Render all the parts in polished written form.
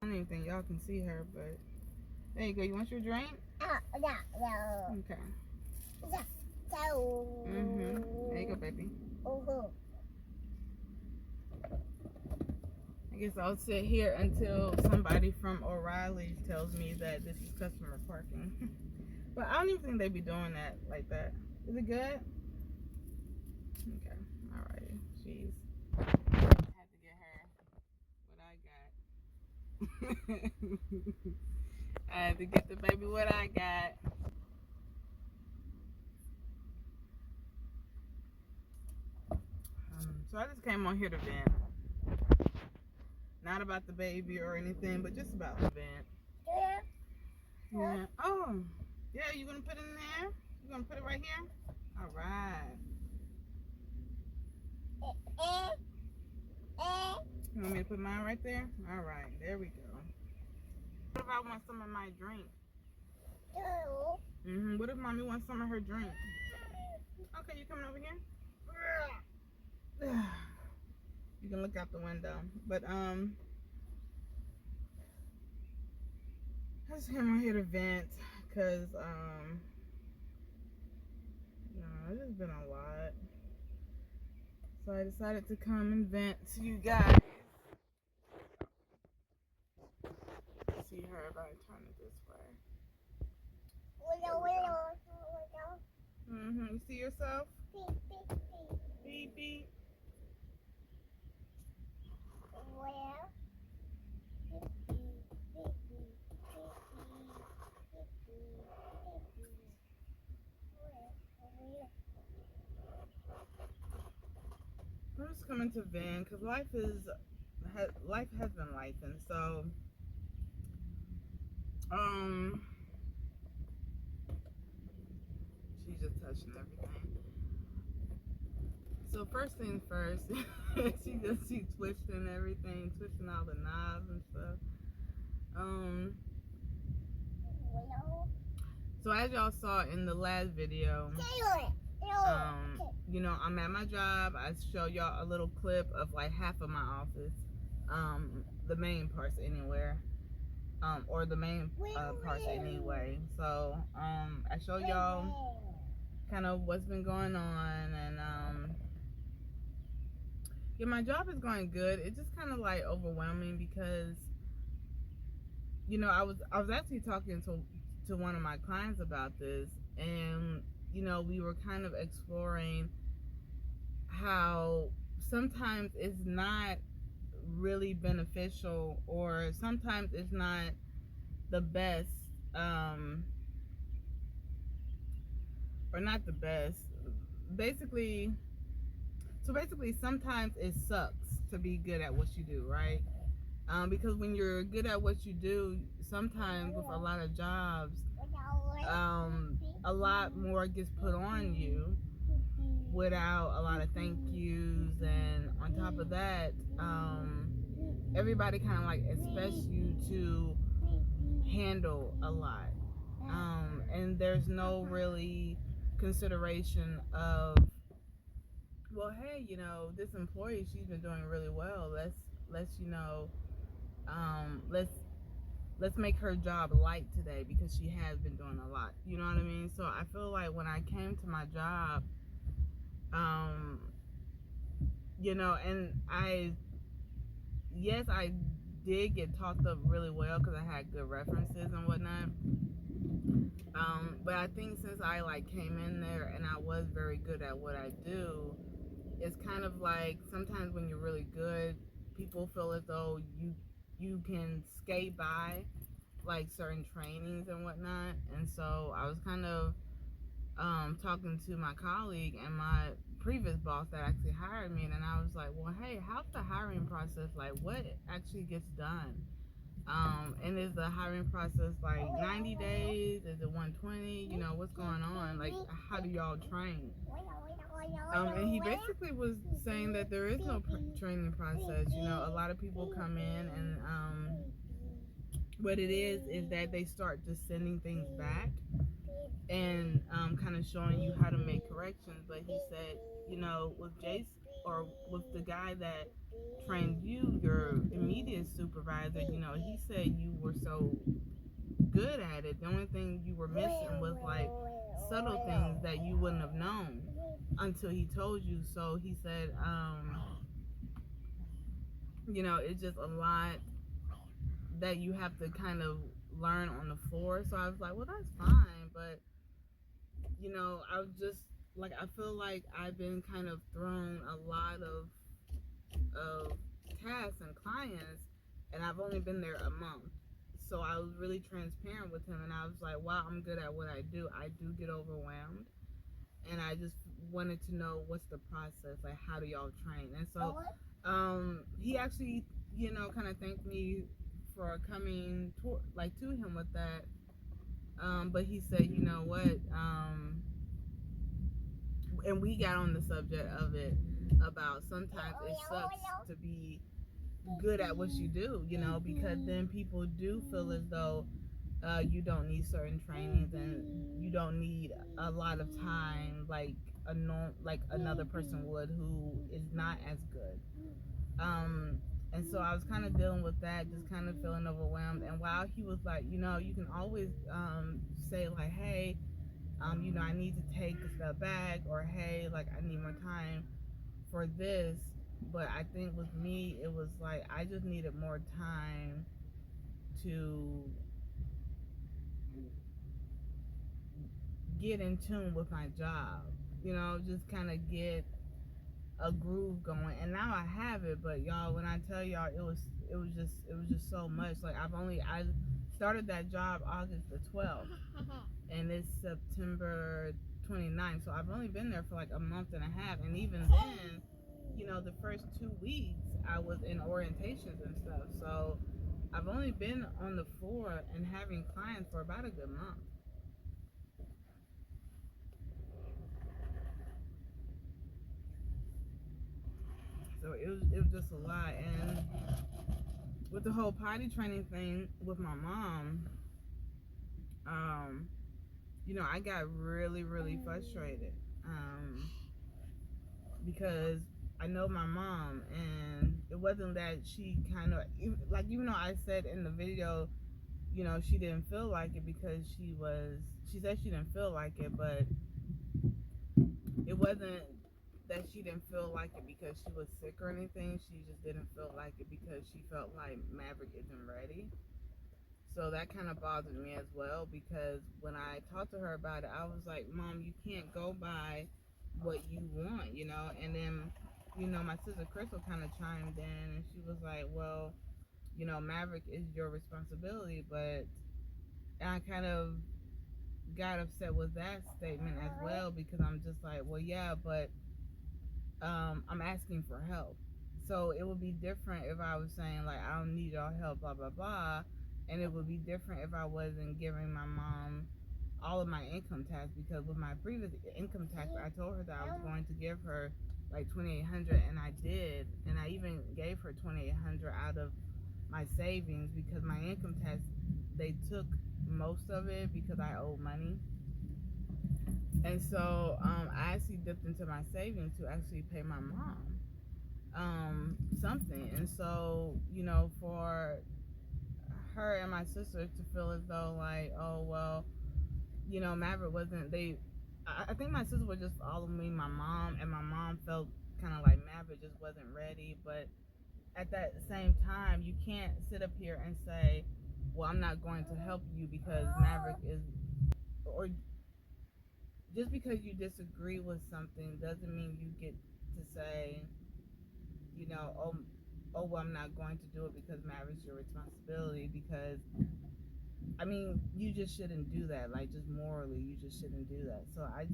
I don't even think y'all can see her, but there you go. You want your drink? No. Okay. So. There you go, baby. I guess I'll sit here until somebody from O'Reilly's tells me that this is customer parking. But I don't even think they be doing that like that. Is it good? Okay. Alrighty. Jeez. I had to get her what I got. I had to get the baby what I got. So I just came on here to vent. Not about the baby or anything, but just about the vent. Yeah. Oh. Yeah, you gonna put it in there? You gonna put it right here? Alright. You want me to put mine right there? Alright, there we go. What if I want some of my drink? What if mommy wants some of her drink? Okay, you coming over here? You can look out the window. But I just came on here to vent because it's just been a lot. So I decided to come and vent to you guys. See her if I turn it this way. You see yourself? Beep beep. I'm just coming to vent because life has been life, and so she's just touching everything. So first things first, she's twisting everything, twisting all the knobs and stuff. So as y'all saw in the last video, I'm at my job. I show y'all a little clip of like half of my office, the main parts anywhere, or the main parts anyway. So I show y'all kind of what's been going on, and yeah, my job is going good. It's just kind of like overwhelming because I was actually talking to one of my clients about this, and we were kind of exploring how sometimes it's not really beneficial, or sometimes it's not the best, or not the best. Basically, sometimes it sucks to be good at what you do, right? Because when you're good at what you do, sometimes with a lot of jobs, a lot more gets put on you without a lot of thank yous, and on top of that, everybody kind of like expects you to handle a lot, and there's no really consideration of, well, hey, this employee, she's been doing really well. Let's let's make her job light today because she has been doing a lot. You know what I mean? So I feel like when I came to my job, and I did get talked up really well because I had good references and whatnot. But I think since I came in there and I was very good at what I do, it's kind of like sometimes when you're really good, people feel as though you can skate by like certain trainings and whatnot. And so I was kind of talking to my colleague and my previous boss that actually hired me, and I was like, well, hey, how's the hiring process? Like, what actually gets done? And is the hiring process like 90 days? Is it 120? What's going on? Like, how do y'all train? And he basically was saying that there is no training process. A lot of people come in, and what it is that they start just sending things back and kind of showing you how to make corrections. But he said, with Jace, or with the guy that trained you, your immediate supervisor, you know, he said you were so good at it. The only thing you were missing was like subtle things that you wouldn't have known until he told you. So he said, you know, it's just a lot that you have to kind of learn on the floor. So I was like, well, that's fine. But, you know, I was just like, I feel like I've been kind of thrown a lot of tasks and clients, and I've only been there a month. So I was really transparent with him, and I was like, wow, I'm good at what I do. I do get overwhelmed, and I just wanted to know what's the process, like how do y'all train? And so he actually, you know, kind of thanked me for coming to him with that. But he said, you know what, and we got on the subject of it about sometimes it sucks to be good at what you do, you know, because then people do feel as though you don't need certain trainings and you don't need a lot of time like like another person would who is not as good. And so I was kind of dealing with that, just kind of feeling overwhelmed. And while he was like, you know, you can always say like, hey, you know, I need to take a step back, or hey, like I need more time for this. But I think with me, it was like I just needed more time to get in tune with my job, you know, just kind of get a groove going. And now I have it, but y'all, when I tell y'all, it was just so much. Like I started that job August the 12th, and it's September 29th, so I've only been there for like a month and a half. And even then, you know, the first 2 weeks I was in orientations and stuff, so I've only been on the floor and having clients for about a good month. So it was just a lot. And with the whole potty training thing with my mom, you know, I got really, really frustrated because I know my mom, and it wasn't that she kind of, like, even though I said in the video, you know, she didn't feel like it because she said she didn't feel like it, but it wasn't that she didn't feel like it because she was sick or anything. She just didn't feel like it because she felt like Maverick isn't ready. So that kind of bothered me as well, because when I talked to her about it, I was like, Mom, you can't go by what you want, you know? And then, you know, my sister Crystal kind of chimed in, and she was like, well, you know, Maverick is your responsibility. But I kind of got upset with that statement as well, because I'm just like, well, yeah, but I'm asking for help. So it would be different if I was saying like, I don't need y'all help, blah blah blah, and it would be different if I wasn't giving my mom all of my income tax, because with my previous income tax, I told her that I was going to give her like $2,800, and I did, and I even gave her $2,800 out of my savings, because my income tax, they took most of it because I owed money. And so I actually dipped into my savings to actually pay my mom something. And so, you know, for her and my sister to feel as though like, oh, well, you know, Maverick wasn't, I think my sister was just following my mom, and my mom felt kind of like Maverick just wasn't ready. But at that same time, you can't sit up here and say, well, I'm not going to help you because Maverick is, or just because you disagree with something doesn't mean you get to say, you know, oh, well, I'm not going to do it because Maverick's your responsibility. Because, I mean, you just shouldn't do that. Like, just morally, you just shouldn't do that. So I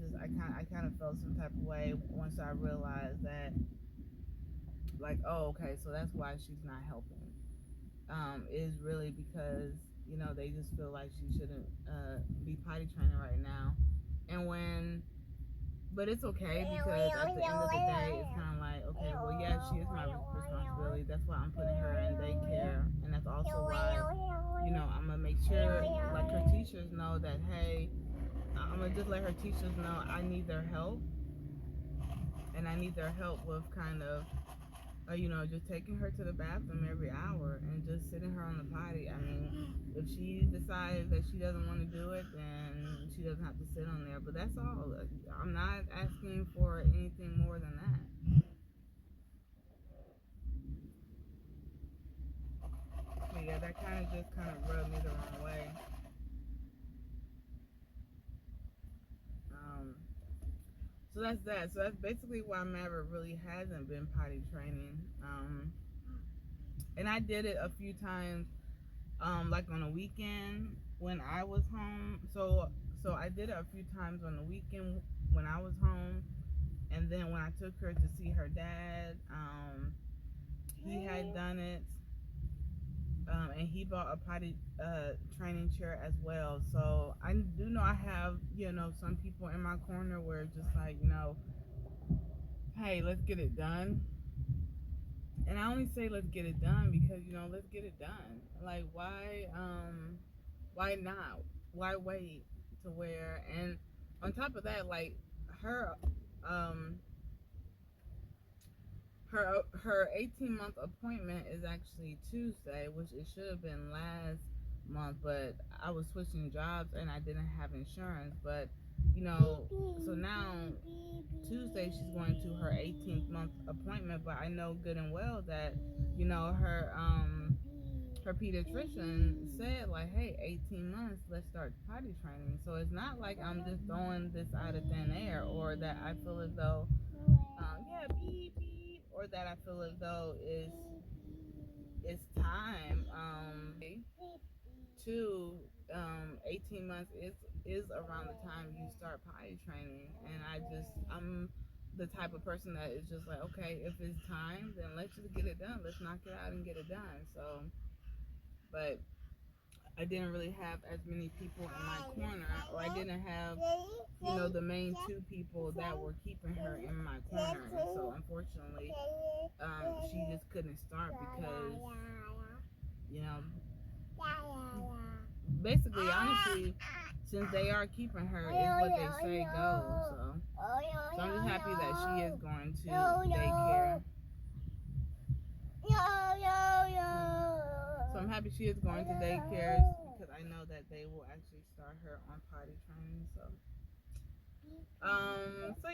kind of felt some type of way once I realized that, like, oh, okay, so that's why she's not helping. Is really because, you know, they just feel like she shouldn't be potty training right now. And but it's okay, because at the end of the day, it's kind of like, okay, well, yeah, she is my responsibility. That's why I'm putting her in daycare, and that's also why, you know, I'm gonna make sure, like, her teachers know that, hey, I'm gonna just let her teachers know I need their help, and I need their help with kind of you know, just taking her to the bathroom every hour and just sitting her on the potty. I mean, if she decides that she doesn't want to do it, then she doesn't have to sit on there. But that's all. I'm not asking for anything more than that. But yeah, that kind of rubbed me the wrong way. So that's that. So that's basically why Maverick really hasn't been potty training. And I did it a few times, like on a weekend when I was home. So I did it a few times on the weekend when I was home, and then when I took her to see her dad, he had done it, and he bought a potty training chair as well. So I do know I have, you know, some people in my corner where it's just like, you know, hey, let's get it done. And I only say let's get it done because, you know, let's get it done. Like, why not? Why wait to where? And on top of that, like, her um her 18-month appointment is actually Tuesday, which it should have been last month, but I was switching jobs and I didn't have insurance. But, you know, so now Tuesday she's going to her 18th month appointment, but I know good and well that, you know, her pediatrician said, like, hey, 18 months, let's start potty training. So it's not like I'm just throwing this out of thin air, or that I feel as though yeah, beep beep, or that I feel as though it's time to 18 months is around the time you start potty training. And I'm the type of person that is just like, okay, if it's time, then let's just get it done, let's knock it out and get it done. So, but I didn't really have as many people in my corner, or I didn't have, you know, the main two people that were keeping her in my corner. And so unfortunately, she just couldn't start because, you know, basically, honestly, since they are keeping her, is what they say goes. So I'm just happy that she is going to daycare. So I'm happy she is going to daycare because I know that they will actually start her on potty training. So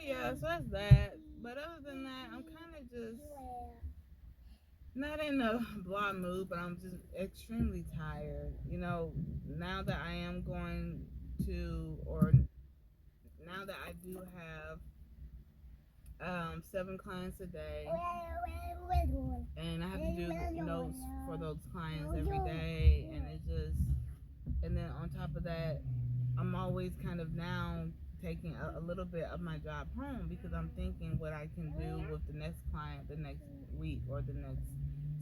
yeah, so that's that. But other than that, I'm kind of just not in a blah mood, but I'm just extremely tired. You know, now that I am going to, or now that I do have 7 clients a day, and I have to do notes for those clients every day, and it just, and then on top of that, I'm always kind of now taking a little bit of my job home because I'm thinking what I can do with the next client the next week or the next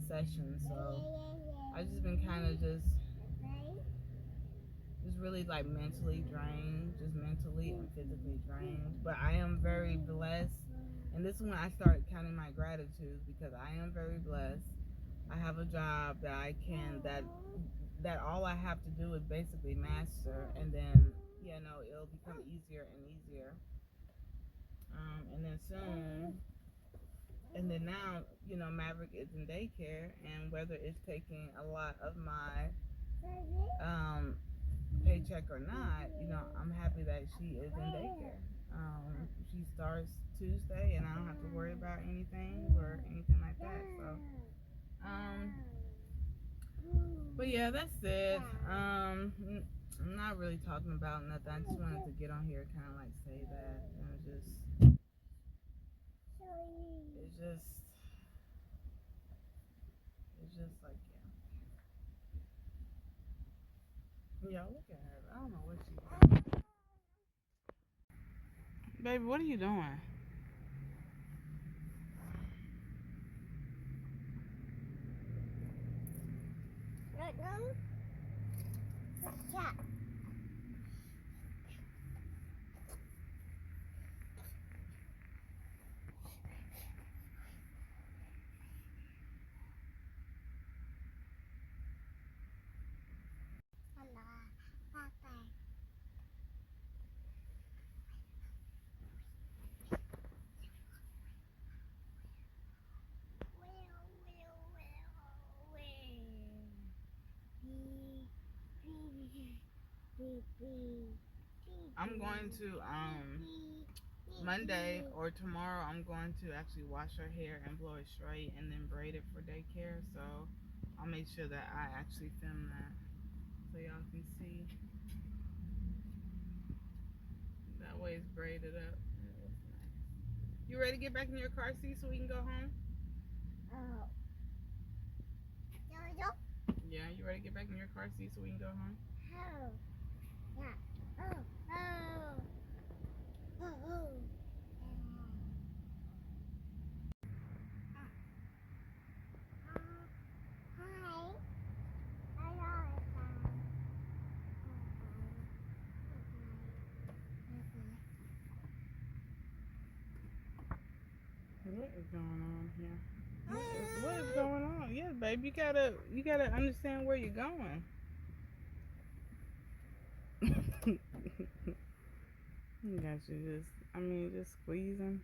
session. So I've just been kind of just really like mentally drained, just mentally and physically drained. But I am very blessed, and this is when I started counting my gratitude, because I am very blessed. I have a job that I can, that all I have to do is basically master, and then, you know, it'll become easier and easier. And then soon, and then now, you know, Maverick is in daycare, and whether it's taking a lot of my paycheck or not, you know, I'm happy that she is in daycare. She starts Tuesday, and I don't have to worry about anything or anything like that. So, but yeah, that's it. I'm not really talking about nothing. I just wanted to get on here, kind of like say that, and it's just like, yeah, look at her. I don't know what she's doing. Baby, what are you doing? I'm going to Monday or tomorrow. I'm going to actually wash her hair and blow it straight and then braid it for daycare. So I'll make sure that I actually film that so y'all can see. That way it's braided up. You ready to get back in your car seat so we can go home? Oh. Yeah, you ready to get back in your car seat so we can go home? Oh. Yeah. Oh. Oh. Oh. Oh. What is going on here? What is going on? Yeah, babe, you gotta understand where you're going. You got you just squeezing.